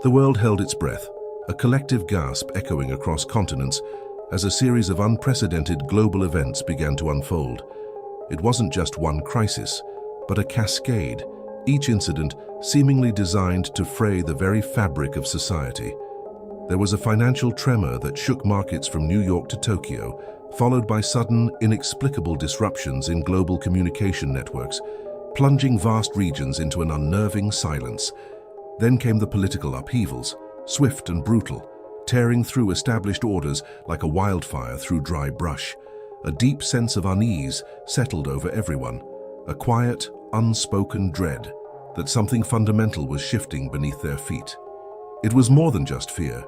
The world held its breath, a collective gasp echoing across continents as a series of unprecedented global events began to unfold. It wasn't just one crisis, but a cascade, each incident seemingly designed to fray the very fabric of society. There was a financial tremor that shook markets from New York to Tokyo, followed by sudden, inexplicable disruptions in global communication networks, plunging vast regions into an unnerving silence. Then came the political upheavals, swift and brutal, tearing through established orders like a wildfire through dry brush. A deep sense of unease settled over everyone, a quiet, unspoken dread that something fundamental was shifting beneath their feet. It was more than just fear.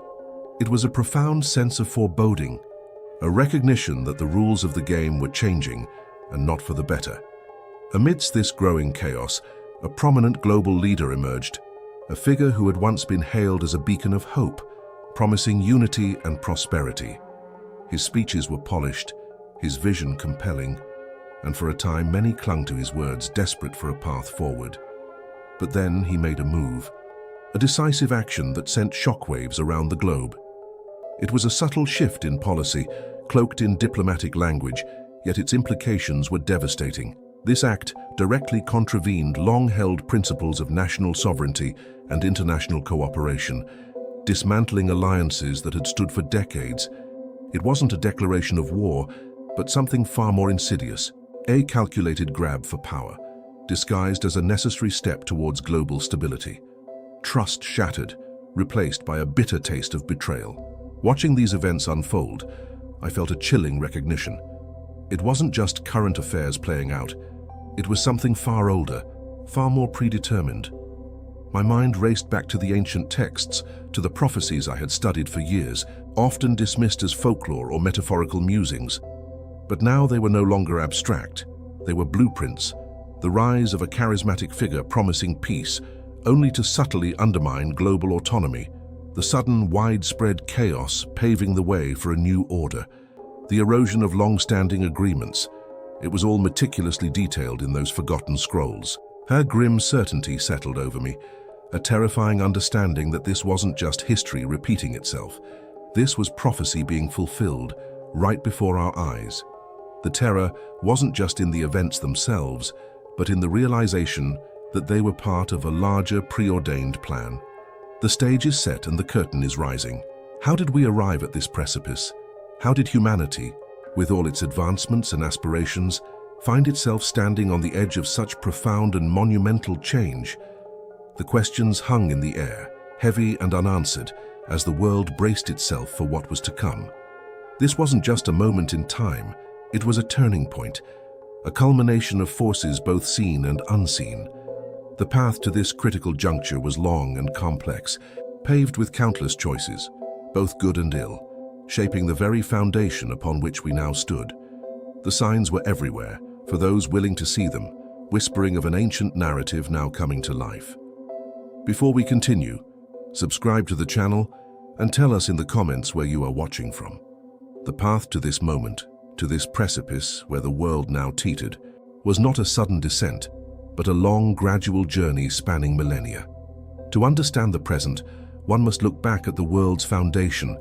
It was a profound sense of foreboding, a recognition that the rules of the game were changing, and not for the better. Amidst this growing chaos, a prominent global leader emerged, a figure who had once been hailed as a beacon of hope, promising unity and prosperity. His speeches were polished, his vision compelling, and for a time many clung to his words, desperate for a path forward. But then he made a move, a decisive action that sent shockwaves around the globe. It was a subtle shift in policy, cloaked in diplomatic language, yet its implications were devastating. This act directly contravened long-held principles of national sovereignty and international cooperation, dismantling alliances that had stood for decades. It wasn't a declaration of war, but something far more insidious, a calculated grab for power, disguised as a necessary step towards global stability. Trust shattered, replaced by a bitter taste of betrayal. Watching these events unfold, I felt a chilling recognition. It wasn't just current affairs playing out. It was something far older, far more predetermined. My mind raced back to the ancient texts, to the prophecies I had studied for years, often dismissed as folklore or metaphorical musings. But now they were no longer abstract. They were blueprints, the rise of a charismatic figure promising peace, only to subtly undermine global autonomy, the sudden widespread chaos paving the way for a new order, the erosion of long-standing agreements. It was all meticulously detailed in those forgotten scrolls. Her grim certainty settled over me, a terrifying understanding that this wasn't just history repeating itself. This was prophecy being fulfilled right before our eyes. The terror wasn't just in the events themselves, but in the realization that they were part of a larger preordained plan. The stage is set and the curtain is rising. How did we arrive at this precipice? How did humanity, with all its advancements and aspirations, find itself standing on the edge of such profound and monumental change? The questions hung in the air, heavy and unanswered, as the world braced itself for what was to come. This wasn't just a moment in time, it was a turning point, a culmination of forces both seen and unseen. The path to this critical juncture was long and complex, paved with countless choices, both good and ill, shaping the very foundation upon which we now stood. The signs were everywhere, for those willing to see them, whispering of an ancient narrative now coming to life. Before we continue, subscribe to the channel and tell us in the comments where you are watching from. The path to this moment, to this precipice where the world now teetered, was not a sudden descent, but a long, gradual journey spanning millennia. To understand the present, one must look back at the world's foundation,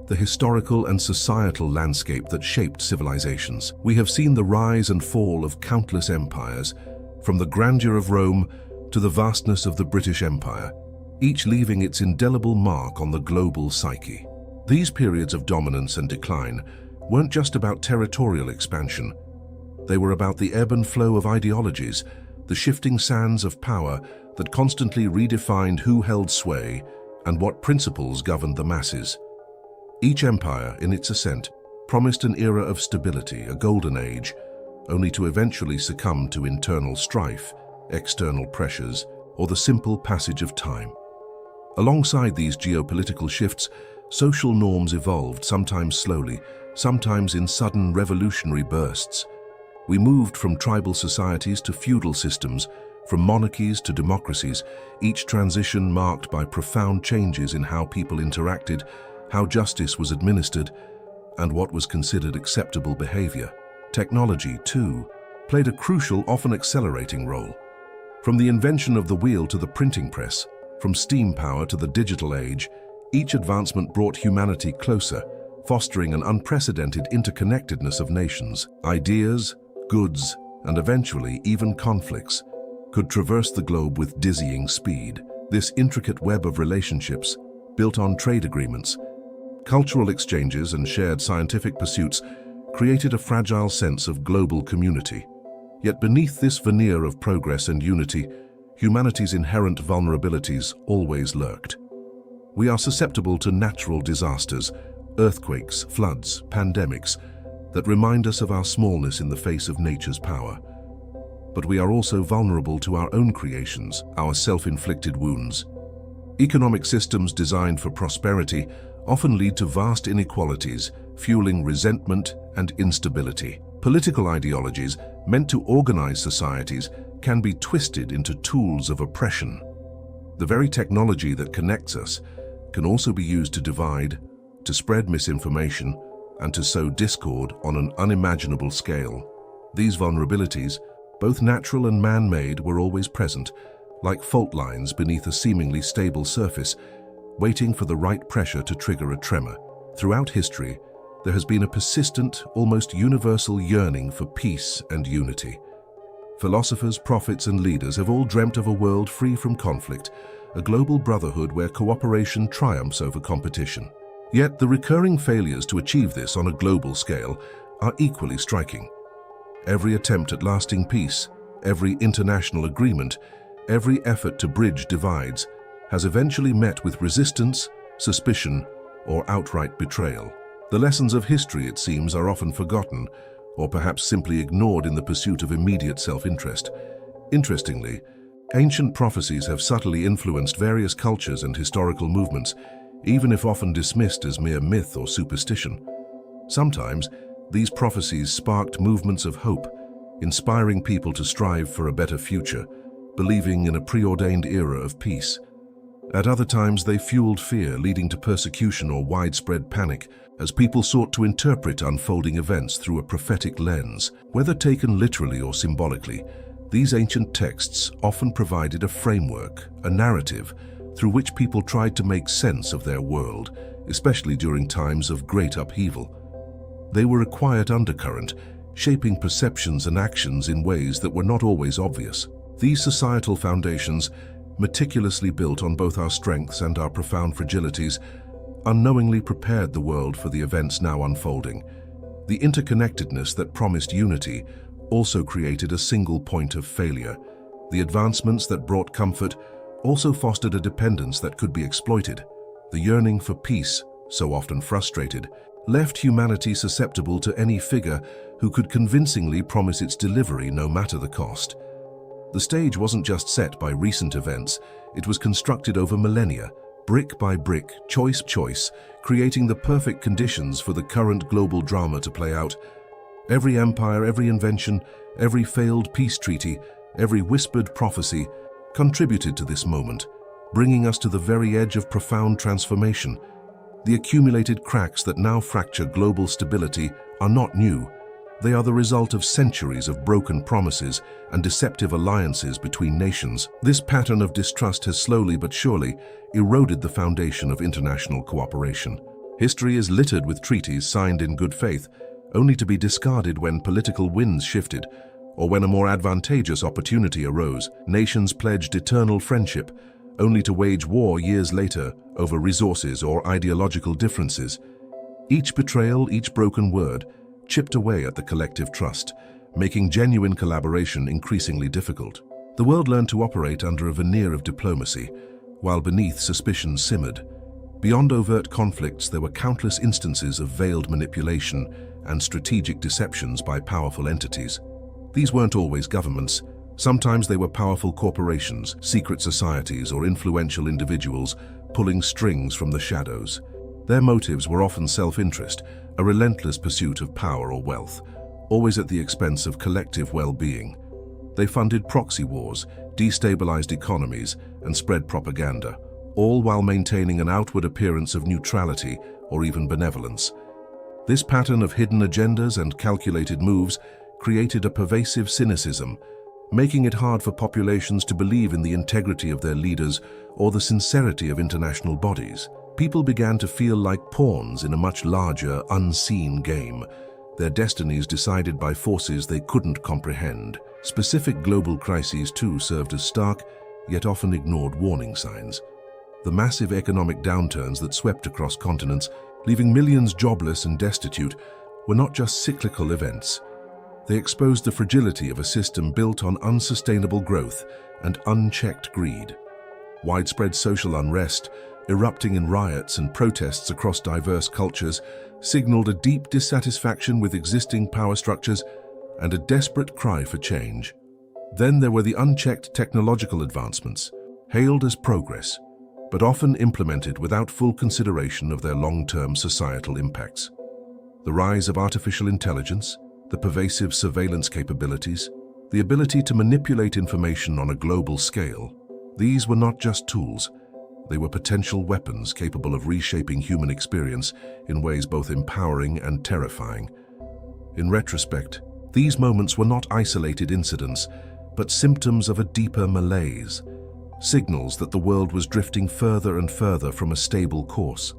the historical and societal landscape that shaped civilizations. We have seen the rise and fall of countless empires, from the grandeur of Rome to the vastness of the British Empire, each leaving its indelible mark on the global psyche. These periods of dominance and decline weren't just about territorial expansion. They were about the ebb and flow of ideologies, the shifting sands of power that constantly redefined who held sway and what principles governed the masses. Each empire, in its ascent, promised an era of stability, a golden age, only to eventually succumb to internal strife, external pressures, or the simple passage of time. Alongside these geopolitical shifts, social norms evolved, sometimes slowly, sometimes in sudden revolutionary bursts. We moved from tribal societies to feudal systems, from monarchies to democracies, each transition marked by profound changes in how people interacted, how justice was administered, and what was considered acceptable behavior. Technology, too, played a crucial, often accelerating role. From the invention of the wheel to the printing press, From steam power to the digital age, each advancement brought humanity closer, fostering an unprecedented interconnectedness of nations. Ideas, goods, and eventually even conflicts could traverse the globe with dizzying speed. This intricate web of relationships, built on trade agreements, cultural exchanges, and shared scientific pursuits, created a fragile sense of global community. Yet beneath this veneer of progress and unity, humanity's inherent vulnerabilities always lurked. We are susceptible to natural disasters, earthquakes, floods, pandemics, that remind us of our smallness in the face of nature's power. But we are also vulnerable to our own creations, our self-inflicted wounds. Economic systems designed for prosperity often lead to vast inequalities, fueling resentment and instability. Political ideologies meant to organize societies can be twisted into tools of oppression. The very technology that connects us can also be used to divide, to spread misinformation, and to sow discord on an unimaginable scale. These vulnerabilities, both natural and man-made, were always present, like fault lines beneath a seemingly stable surface, waiting for the right pressure to trigger a tremor. Throughout history, there has been a persistent, almost universal yearning for peace and unity. Philosophers, prophets, and leaders have all dreamt of a world free from conflict, a global brotherhood where cooperation triumphs over competition. Yet the recurring failures to achieve this on a global scale are equally striking. Every attempt at lasting peace, every international agreement, every effort to bridge divides has eventually met with resistance, suspicion, or outright betrayal. The lessons of history, it seems, are often forgotten, or perhaps simply ignored in the pursuit of immediate self-interest. Interestingly, ancient prophecies have subtly influenced various cultures and historical movements, even if often dismissed as mere myth or superstition. Sometimes, these prophecies sparked movements of hope, inspiring people to strive for a better future, believing in a preordained era of peace. At other times, they fueled fear, leading to persecution or widespread panic, as people sought to interpret unfolding events through a prophetic lens. Whether taken literally or symbolically, these ancient texts often provided a framework, a narrative, through which people tried to make sense of their world, especially during times of great upheaval. They were a quiet undercurrent, shaping perceptions and actions in ways that were not always obvious. These societal foundations, meticulously built on both our strengths and our profound fragilities, unknowingly prepared the world for the events now unfolding. The interconnectedness that promised unity also created a single point of failure. The advancements that brought comfort also fostered a dependence that could be exploited. The yearning for peace, so often frustrated, left humanity susceptible to any figure who could convincingly promise its delivery no matter the cost. The stage wasn't just set by recent events, it was constructed over millennia, brick by brick, choice by choice, creating the perfect conditions for the current global drama to play out. Every empire, every invention, every failed peace treaty, every whispered prophecy contributed to this moment, bringing us to the very edge of profound transformation. The accumulated cracks that now fracture global stability are not new. They are the result of centuries of broken promises and deceptive alliances between nations. This pattern of distrust has slowly but surely eroded the foundation of international cooperation. History is littered with treaties signed in good faith, only to be discarded when political winds shifted, or when a more advantageous opportunity arose. Nations pledged eternal friendship, only to wage war years later over resources or ideological differences. Each betrayal, each broken word, chipped away at the collective trust, making genuine collaboration increasingly difficult. The world learned to operate under a veneer of diplomacy, while beneath suspicion simmered. Beyond overt conflicts, there were countless instances of veiled manipulation and strategic deceptions by powerful entities. These weren't always governments. Sometimes they were powerful corporations, secret societies, or influential individuals pulling strings from the shadows. Their motives were often self-interest, a relentless pursuit of power or wealth, always at the expense of collective well-being. They funded proxy wars, destabilized economies, and spread propaganda, all while maintaining an outward appearance of neutrality or even benevolence. This pattern of hidden agendas and calculated moves created a pervasive cynicism, making it hard for populations to believe in the integrity of their leaders or the sincerity of international bodies. People began to feel like pawns in a much larger, unseen game, their destinies decided by forces they couldn't comprehend. Specific global crises, too, served as stark, yet often ignored warning signs. The massive economic downturns that swept across continents, leaving millions jobless and destitute, were not just cyclical events. They exposed the fragility of a system built on unsustainable growth and unchecked greed. Widespread social unrest, erupting in riots and protests across diverse cultures, signaled a deep dissatisfaction with existing power structures and a desperate cry for change. Then there were the unchecked technological advancements, hailed as progress, but often implemented without full consideration of their long-term societal impacts. The rise of artificial intelligence, the pervasive surveillance capabilities, the ability to manipulate information on a global scale, these were not just tools. They were potential weapons capable of reshaping human experience in ways both empowering and terrifying. In retrospect, these moments were not isolated incidents, but symptoms of a deeper malaise, signals that the world was drifting further and further from a stable course.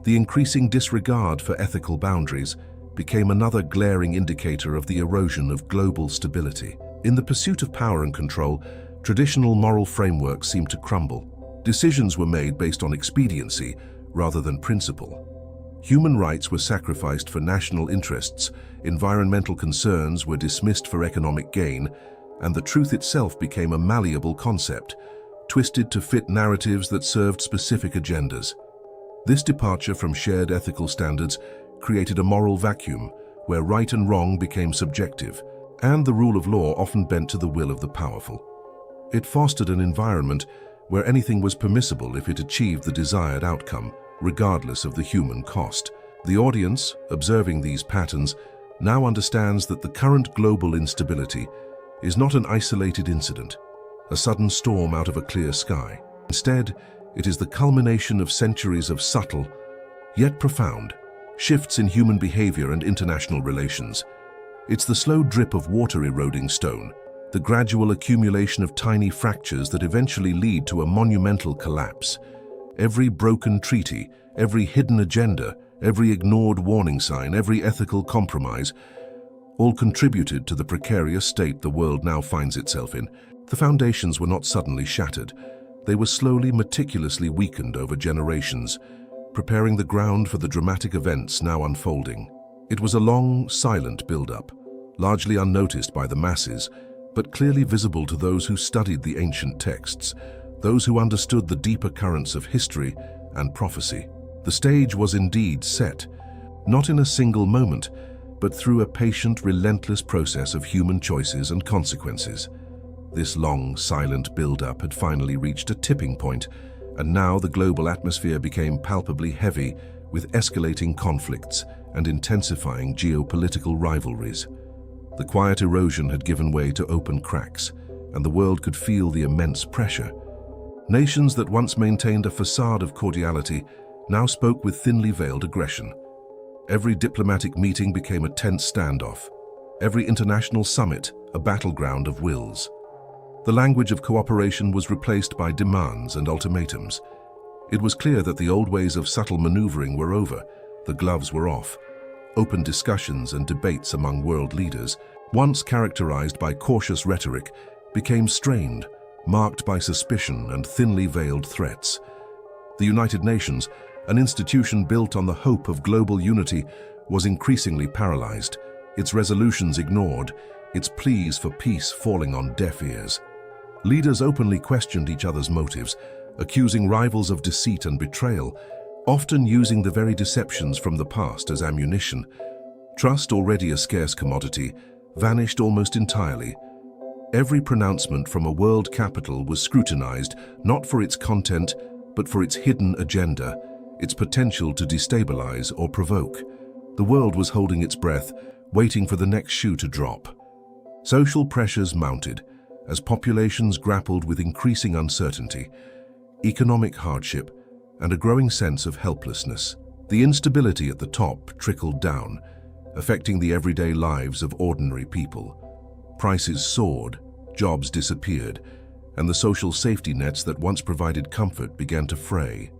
The increasing disregard for ethical boundaries became another glaring indicator of the erosion of global stability. In the pursuit of power and control, traditional moral frameworks seemed to crumble. Decisions were made based on expediency rather than principle. Human rights were sacrificed for national interests, environmental concerns were dismissed for economic gain, and the truth itself became a malleable concept, twisted to fit narratives that served specific agendas. This departure from shared ethical standards created a moral vacuum where right and wrong became subjective, and the rule of law often bent to the will of the powerful. It fostered an environment where anything was permissible if it achieved the desired outcome, regardless of the human cost. The audience, observing these patterns, now understands that the current global instability is not an isolated incident, a sudden storm out of a clear sky. Instead, it is the culmination of centuries of subtle, yet profound, shifts in human behavior and international relations. It's the slow drip of water eroding stone, the gradual accumulation of tiny fractures that eventually lead to a monumental collapse. Every broken treaty, every hidden agenda, every ignored warning sign, every ethical compromise, all contributed to the precarious state the world now finds itself in. The foundations were not suddenly shattered. They were slowly, meticulously weakened over generations, preparing the ground for the dramatic events now unfolding. It was a long, silent build-up, largely unnoticed by the masses, but clearly visible to those who studied the ancient texts, those who understood the deeper currents of history and prophecy. The stage was indeed set, not in a single moment, but through a patient, relentless process of human choices and consequences. This long, silent build-up had finally reached a tipping point, and now the global atmosphere became palpably heavy with escalating conflicts and intensifying geopolitical rivalries. The quiet erosion had given way to open cracks, and the world could feel the immense pressure. Nations that once maintained a facade of cordiality now spoke with thinly veiled aggression. Every diplomatic meeting became a tense standoff, every international summit a battleground of wills. The language of cooperation was replaced by demands and ultimatums. It was clear that the old ways of subtle maneuvering were over, the gloves were off. Open discussions and debates among world leaders, once characterized by cautious rhetoric, became strained, marked by suspicion and thinly veiled threats. The United Nations, an institution built on the hope of global unity, was increasingly paralyzed, its resolutions ignored, its pleas for peace falling on deaf ears. Leaders openly questioned each other's motives, accusing rivals of deceit and betrayal, often using the very deceptions from the past as ammunition. Trust, already a scarce commodity, vanished almost entirely. Every pronouncement from a world capital was scrutinized not for its content, but for its hidden agenda, its potential to destabilize or provoke. The world was holding its breath, waiting for the next shoe to drop. Social pressures mounted as populations grappled with increasing uncertainty, economic hardship, and a growing sense of helplessness. The instability at the top trickled down, affecting the everyday lives of ordinary people. Prices soared, Jobs disappeared, and the social safety nets that once provided comfort began to fray.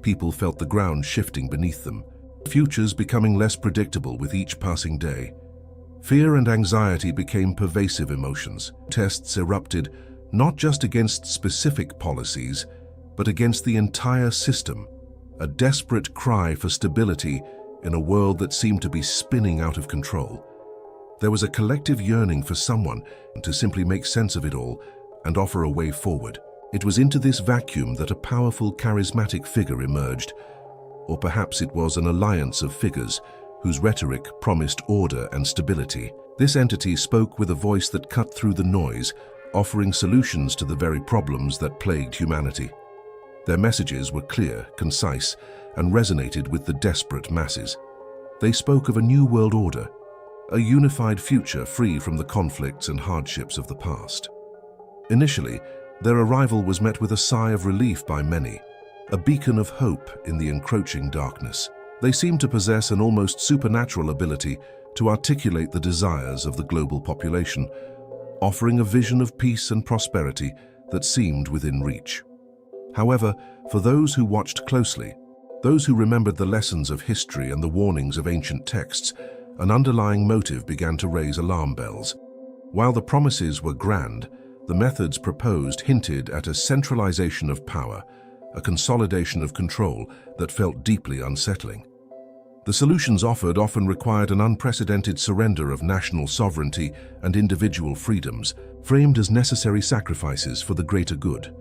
People felt the ground shifting beneath them, futures becoming less predictable with each passing day. Fear and anxiety became pervasive emotions. Protests erupted not just against specific policies, but against the entire system, a desperate cry for stability in a world that seemed to be spinning out of control. There was a collective yearning for someone to simply make sense of it all and offer a way forward. It was into this vacuum that a powerful, charismatic figure emerged, or perhaps it was an alliance of figures whose rhetoric promised order and stability. This entity spoke with a voice that cut through the noise, offering solutions to the very problems that plagued humanity. Their messages were clear, concise, and resonated with the desperate masses. They spoke of a new world order, a unified future free from the conflicts and hardships of the past. Initially, their arrival was met with a sigh of relief by many, a beacon of hope in the encroaching darkness. They seemed to possess an almost supernatural ability to articulate the desires of the global population, offering a vision of peace and prosperity that seemed within reach. However, for those who watched closely, those who remembered the lessons of history and the warnings of ancient texts, an underlying motive began to raise alarm bells. While the promises were grand, the methods proposed hinted at a centralization of power, a consolidation of control that felt deeply unsettling. The solutions offered often required an unprecedented surrender of national sovereignty and individual freedoms, framed as necessary sacrifices for the greater good.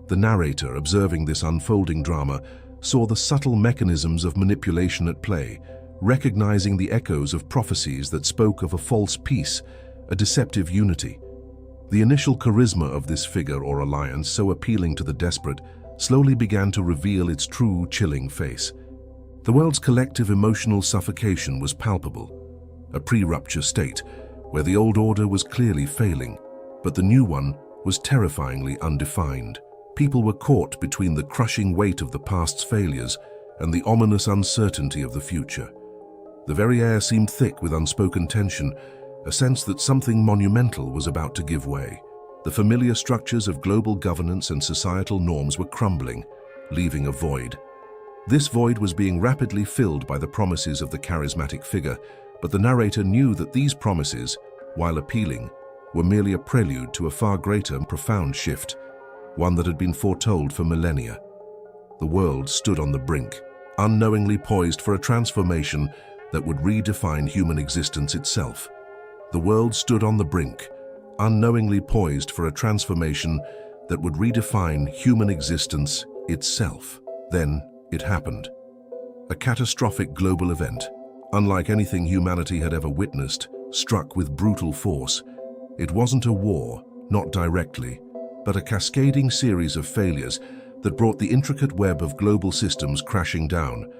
The narrator, observing this unfolding drama, saw the subtle mechanisms of manipulation at play, recognizing the echoes of prophecies that spoke of a false peace, a deceptive unity. The initial charisma of this figure or alliance, so appealing to the desperate, slowly began to reveal its true, chilling face. The world's collective emotional suffocation was palpable, a pre-rupture state where the old order was clearly failing, but the new one was terrifyingly undefined. People were caught between the crushing weight of the past's failures and the ominous uncertainty of the future. The very air seemed thick with unspoken tension, a sense that something monumental was about to give way. The familiar structures of global governance and societal norms were crumbling, leaving a void. This void was being rapidly filled by the promises of the charismatic figure, but the narrator knew that these promises, while appealing, were merely a prelude to a far greater and profound shift, one that had been foretold for millennia. The world stood on the brink, unknowingly poised for a transformation that would redefine human existence itself. The world stood on the brink, unknowingly poised for a transformation that would redefine human existence itself. Then it happened. A catastrophic global event, unlike anything humanity had ever witnessed, struck with brutal force. It wasn't a war, not directly, but a cascading series of failures that brought the intricate web of global systems crashing down.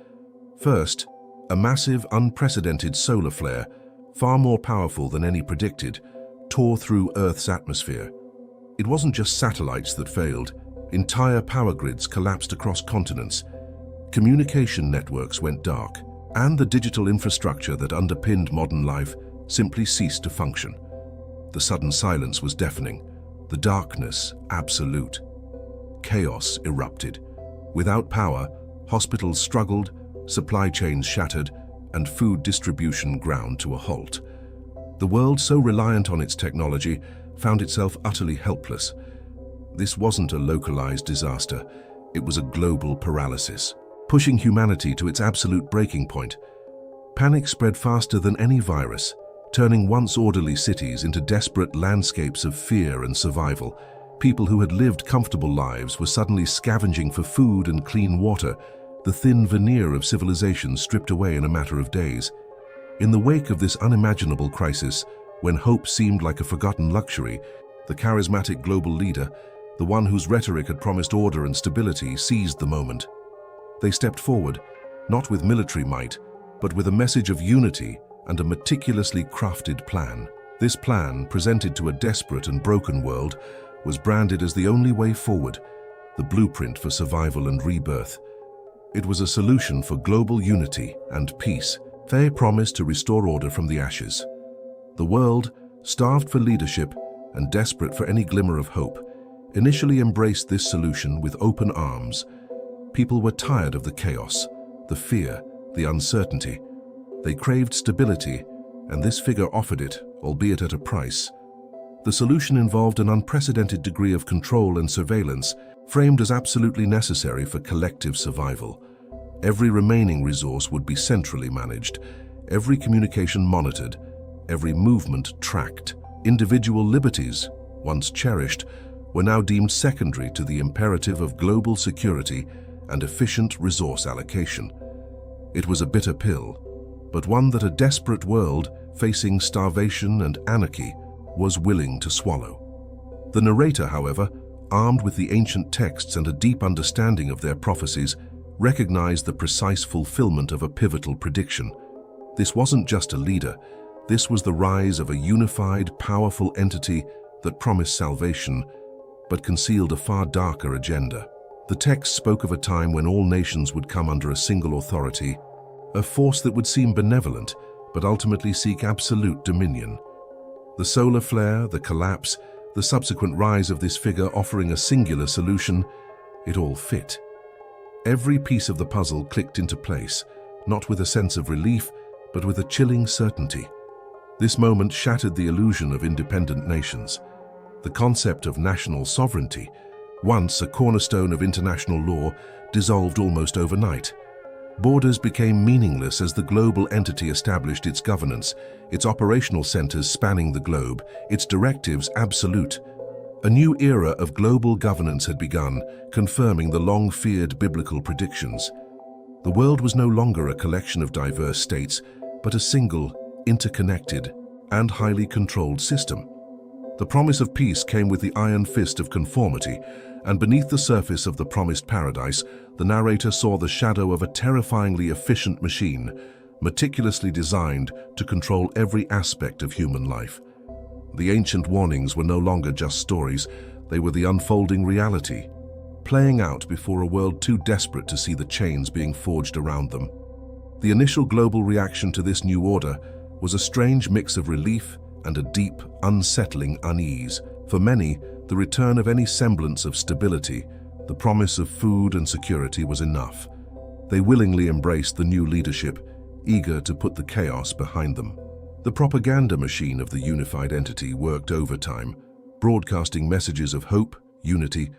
First, a massive, unprecedented solar flare, far more powerful than any predicted, tore through Earth's atmosphere. It wasn't just satellites that failed. Entire power grids collapsed across continents. Communication networks went dark, and the digital infrastructure that underpinned modern life simply ceased to function. The sudden silence was deafening, the darkness absolute. Chaos erupted. Without power, hospitals struggled, supply chains shattered, and food distribution ground to a halt. The world, so reliant on its technology, found itself utterly helpless. This wasn't a localized disaster, it was a global paralysis, pushing humanity to its absolute breaking point. Panic spread faster than any virus, turning once orderly cities into desperate landscapes of fear and survival. People who had lived comfortable lives were suddenly scavenging for food and clean water, the thin veneer of civilization stripped away in a matter of days. In the wake of this unimaginable crisis, when hope seemed like a forgotten luxury, the charismatic global leader, the one whose rhetoric had promised order and stability, seized the moment. They stepped forward, not with military might, but with a message of unity and a meticulously crafted plan. This plan, presented to a desperate and broken world, was branded as the only way forward, the blueprint for survival and rebirth. It was a solution for global unity and peace. They promised to restore order from the ashes. The world, starved for leadership and desperate for any glimmer of hope, initially embraced this solution with open arms. People were tired of the chaos, the fear, the uncertainty. They craved stability, and this figure offered it, albeit at a price. The solution involved an unprecedented degree of control and surveillance, framed as absolutely necessary for collective survival. Every remaining resource would be centrally managed, every communication monitored, every movement tracked. Individual liberties, once cherished, were now deemed secondary to the imperative of global security and efficient resource allocation. It was a bitter pill, but one that a desperate world facing starvation and anarchy was willing to swallow. The narrator, however, armed with the ancient texts and a deep understanding of their prophecies, recognized the precise fulfillment of a pivotal prediction. This wasn't just a leader, this was the rise of a unified, powerful entity that promised salvation, but concealed a far darker agenda. The text spoke of a time when all nations would come under a single authority, a force that would seem benevolent, but ultimately seek absolute dominion. The solar flare, the collapse, the subsequent rise of this figure offering a singular solution, it all fit. Every piece of the puzzle clicked into place, not with a sense of relief, but with a chilling certainty. This moment shattered the illusion of independent nations. The concept of national sovereignty, once a cornerstone of international law, dissolved almost overnight. Borders became meaningless as the global entity established its governance, its operational centers spanning the globe, its directives absolute. A new era of global governance had begun, confirming the long-feared biblical predictions. The world was no longer a collection of diverse states, but a single, interconnected, and highly controlled system. The promise of peace came with the iron fist of conformity, and beneath the surface of the promised paradise, the narrator saw the shadow of a terrifyingly efficient machine, meticulously designed to control every aspect of human life. The ancient warnings were no longer just stories, they were the unfolding reality, playing out before a world too desperate to see the chains being forged around them. The initial global reaction to this new order was a strange mix of relief and a deep, unsettling unease. For many, the return of any semblance of stability, the promise of food and security was enough. They willingly embraced the new leadership, eager to put the chaos behind them. The propaganda machine of the unified entity worked overtime, broadcasting messages of hope, unity,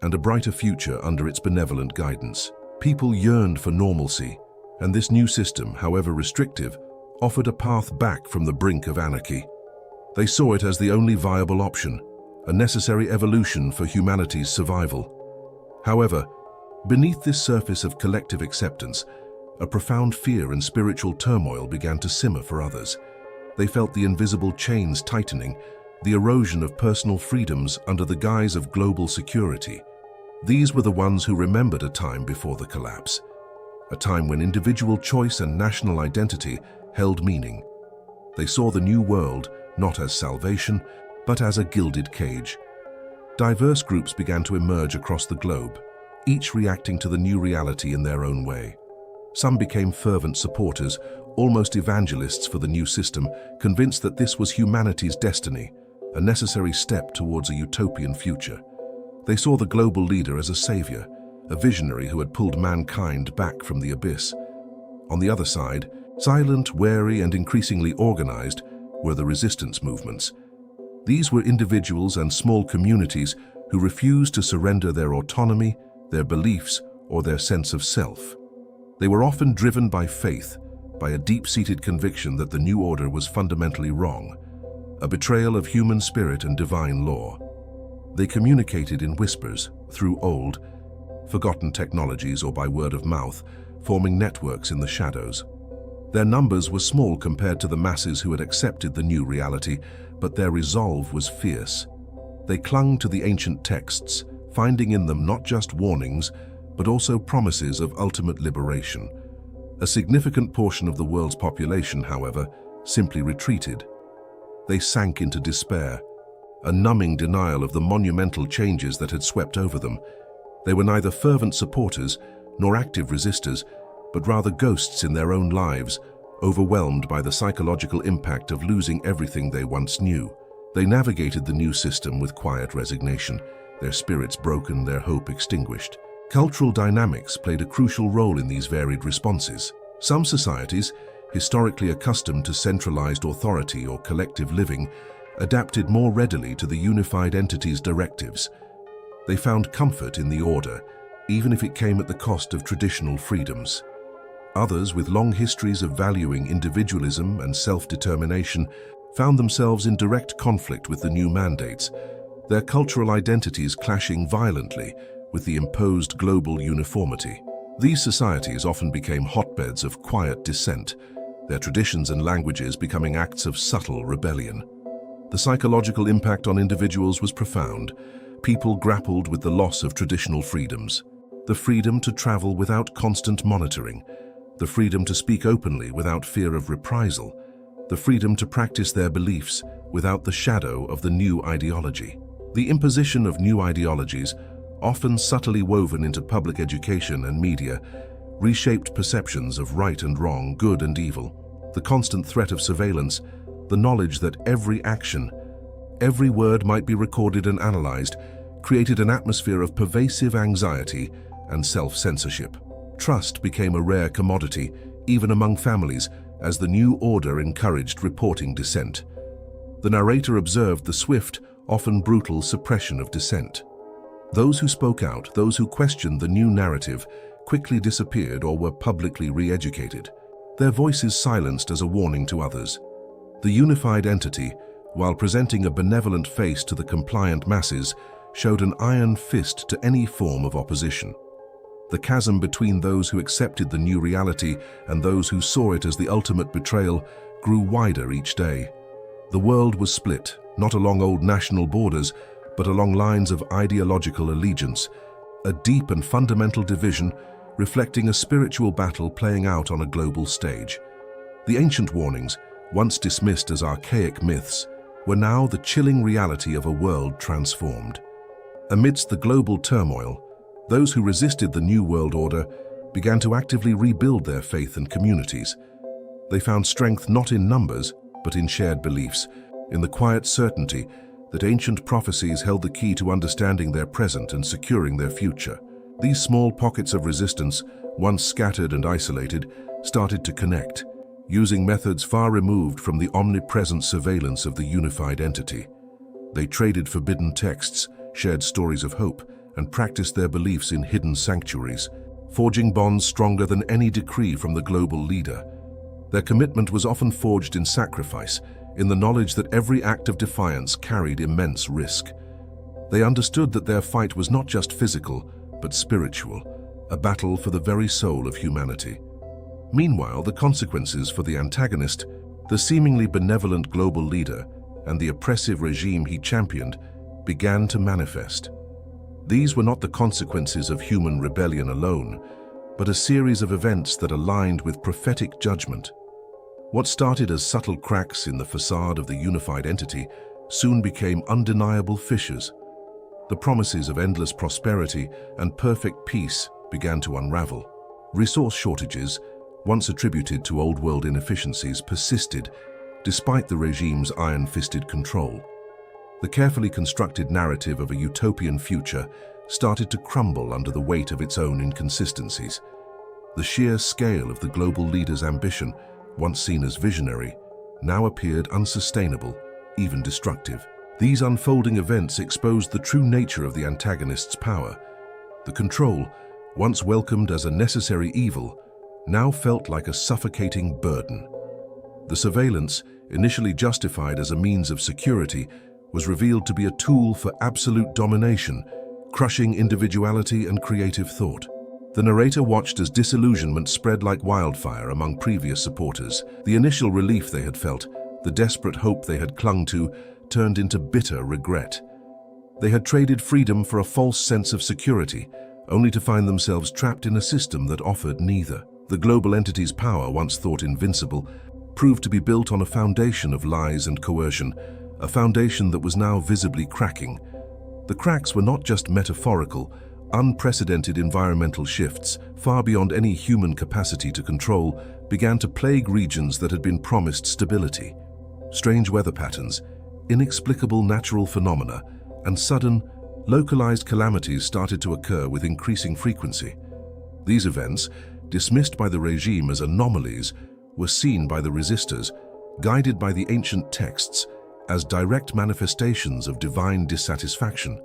and a brighter future under its benevolent guidance. People yearned for normalcy, and this new system, however restrictive, offered a path back from the brink of anarchy. They saw it as the only viable option, a necessary evolution for humanity's survival. However, beneath this surface of collective acceptance, a profound fear and spiritual turmoil began to simmer for others. They felt the invisible chains tightening, the erosion of personal freedoms under the guise of global security. These were the ones who remembered a time before the collapse, a time when individual choice and national identity held meaning. They saw the new world not as salvation, but as a gilded cage. Diverse groups began to emerge across the globe, each reacting to the new reality in their own way. Some became fervent supporters, almost evangelists for the new system, convinced that this was humanity's destiny, a necessary step towards a utopian future. They saw the global leader as a savior, a visionary who had pulled mankind back from the abyss. On the other side, silent, wary, and increasingly organized, were the resistance movements. These were individuals and small communities who refused to surrender their autonomy, their beliefs, or their sense of self. They were often driven by faith, by a deep-seated conviction that the new order was fundamentally wrong, a betrayal of human spirit and divine law. They communicated in whispers, through old, forgotten technologies or by word of mouth, forming networks in the shadows. Their numbers were small compared to the masses who had accepted the new reality, but their resolve was fierce. They clung to the ancient texts, finding in them not just warnings, but also promises of ultimate liberation. A significant portion of the world's population, however, simply retreated. They sank into despair, a numbing denial of the monumental changes that had swept over them. They were neither fervent supporters nor active resistors, but rather ghosts in their own lives, overwhelmed by the psychological impact of losing everything they once knew. They navigated the new system with quiet resignation, their spirits broken, their hope extinguished. Cultural dynamics played a crucial role in these varied responses. Some societies, historically accustomed to centralized authority or collective living, adapted more readily to the unified entity's directives. They found comfort in the order, even if it came at the cost of traditional freedoms. Others, with long histories of valuing individualism and self-determination, found themselves in direct conflict with the new mandates, their cultural identities clashing violently with the imposed global uniformity. These societies often became hotbeds of quiet dissent, their traditions and languages becoming acts of subtle rebellion. The psychological impact on individuals was profound. People grappled with the loss of traditional freedoms, the freedom to travel without constant monitoring, the freedom to speak openly without fear of reprisal, the freedom to practice their beliefs without the shadow of the new ideology. The imposition of new ideologies, often subtly woven into public education and media, reshaped perceptions of right and wrong, good and evil. The constant threat of surveillance, the knowledge that every action, every word might be recorded and analyzed, created an atmosphere of pervasive anxiety and self-censorship. Trust became a rare commodity, even among families, as the new order encouraged reporting dissent. The narrator observed the swift, often brutal suppression of dissent. Those who spoke out, those who questioned the new narrative, quickly disappeared or were publicly re-educated, their voices silenced as a warning to others. The unified entity, while presenting a benevolent face to the compliant masses, showed an iron fist to any form of opposition. The chasm between those who accepted the new reality and those who saw it as the ultimate betrayal grew wider each day. The world was split, not along old national borders, but along lines of ideological allegiance, a deep and fundamental division reflecting a spiritual battle playing out on a global stage. The ancient warnings, once dismissed as archaic myths, were now the chilling reality of a world transformed. Amidst the global turmoil, those who resisted the New World Order began to actively rebuild their faith and communities. They found strength not in numbers, but in shared beliefs, in the quiet certainty that ancient prophecies held the key to understanding their present and securing their future. These small pockets of resistance, once scattered and isolated, started to connect, using methods far removed from the omnipresent surveillance of the unified entity. They traded forbidden texts, shared stories of hope, and practiced their beliefs in hidden sanctuaries, forging bonds stronger than any decree from the global leader. Their commitment was often forged in sacrifice, in the knowledge that every act of defiance carried immense risk. They understood that their fight was not just physical, but spiritual, a battle for the very soul of humanity. Meanwhile, the consequences for the antagonist, the seemingly benevolent global leader, and the oppressive regime he championed, began to manifest. These were not the consequences of human rebellion alone, but a series of events that aligned with prophetic judgment. What started as subtle cracks in the facade of the unified entity soon became undeniable fissures. The promises of endless prosperity and perfect peace began to unravel. Resource shortages, once attributed to old-world inefficiencies, persisted despite the regime's iron-fisted control. The carefully constructed narrative of a utopian future started to crumble under the weight of its own inconsistencies. The sheer scale of the global leader's ambition, once seen as visionary, now appeared unsustainable, even destructive. These unfolding events exposed the true nature of the antagonist's power. The control, once welcomed as a necessary evil, now felt like a suffocating burden. The surveillance, initially justified as a means of security, was revealed to be a tool for absolute domination, crushing individuality and creative thought. The narrator watched as disillusionment spread like wildfire among previous supporters. The initial relief they had felt, the desperate hope they had clung to, turned into bitter regret. They had traded freedom for a false sense of security, only to find themselves trapped in a system that offered neither. The global entity's power, once thought invincible, proved to be built on a foundation of lies and coercion, a foundation that was now visibly cracking. The cracks were not just metaphorical. Unprecedented environmental shifts, far beyond any human capacity to control, began to plague regions that had been promised stability. Strange weather patterns, inexplicable natural phenomena and sudden, localized calamities started to occur with increasing frequency. These events, dismissed by the regime as anomalies, were seen by the resistors, guided by the ancient texts, as direct manifestations of divine dissatisfaction.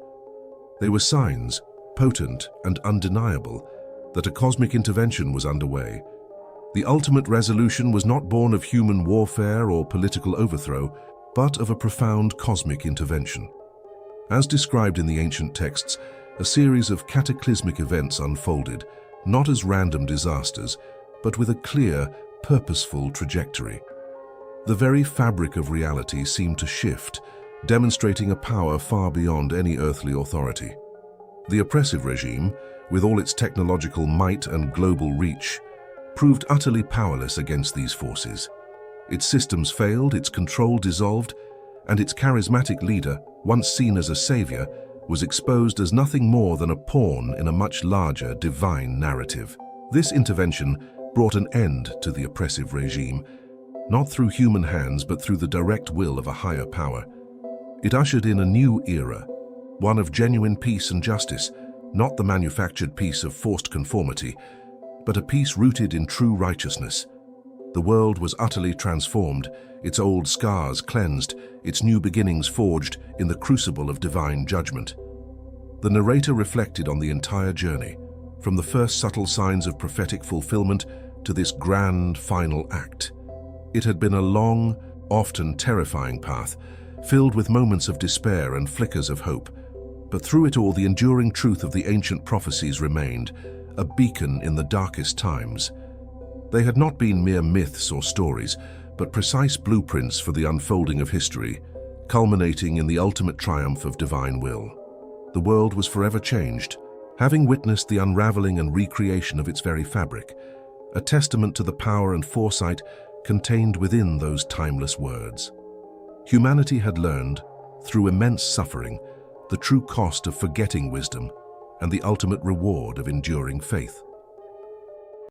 They were signs, potent and undeniable, that a cosmic intervention was underway. The ultimate resolution was not born of human warfare or political overthrow, but of a profound cosmic intervention. As described in the ancient texts, a series of cataclysmic events unfolded, not as random disasters, but with a clear, purposeful trajectory. The very fabric of reality seemed to shift, demonstrating a power far beyond any earthly authority. The oppressive regime, with all its technological might and global reach, proved utterly powerless against these forces. Its systems failed, its control dissolved, and its charismatic leader, once seen as a savior, was exposed as nothing more than a pawn in a much larger divine narrative. This intervention brought an end to the oppressive regime, not through human hands but through the direct will of a higher power. It ushered in a new era, one of genuine peace and justice, not the manufactured peace of forced conformity, but a peace rooted in true righteousness. The world was utterly transformed, its old scars cleansed, its new beginnings forged in the crucible of divine judgment. The narrator reflected on the entire journey, from the first subtle signs of prophetic fulfillment to this grand final act. It had been a long, often terrifying path, filled with moments of despair and flickers of hope. But through it all, the enduring truth of the ancient prophecies remained, a beacon in the darkest times. They had not been mere myths or stories, but precise blueprints for the unfolding of history, culminating in the ultimate triumph of divine will. The world was forever changed, having witnessed the unraveling and recreation of its very fabric, a testament to the power and foresight contained within those timeless words. Humanity had learned, through immense suffering, the true cost of forgetting wisdom and the ultimate reward of enduring faith.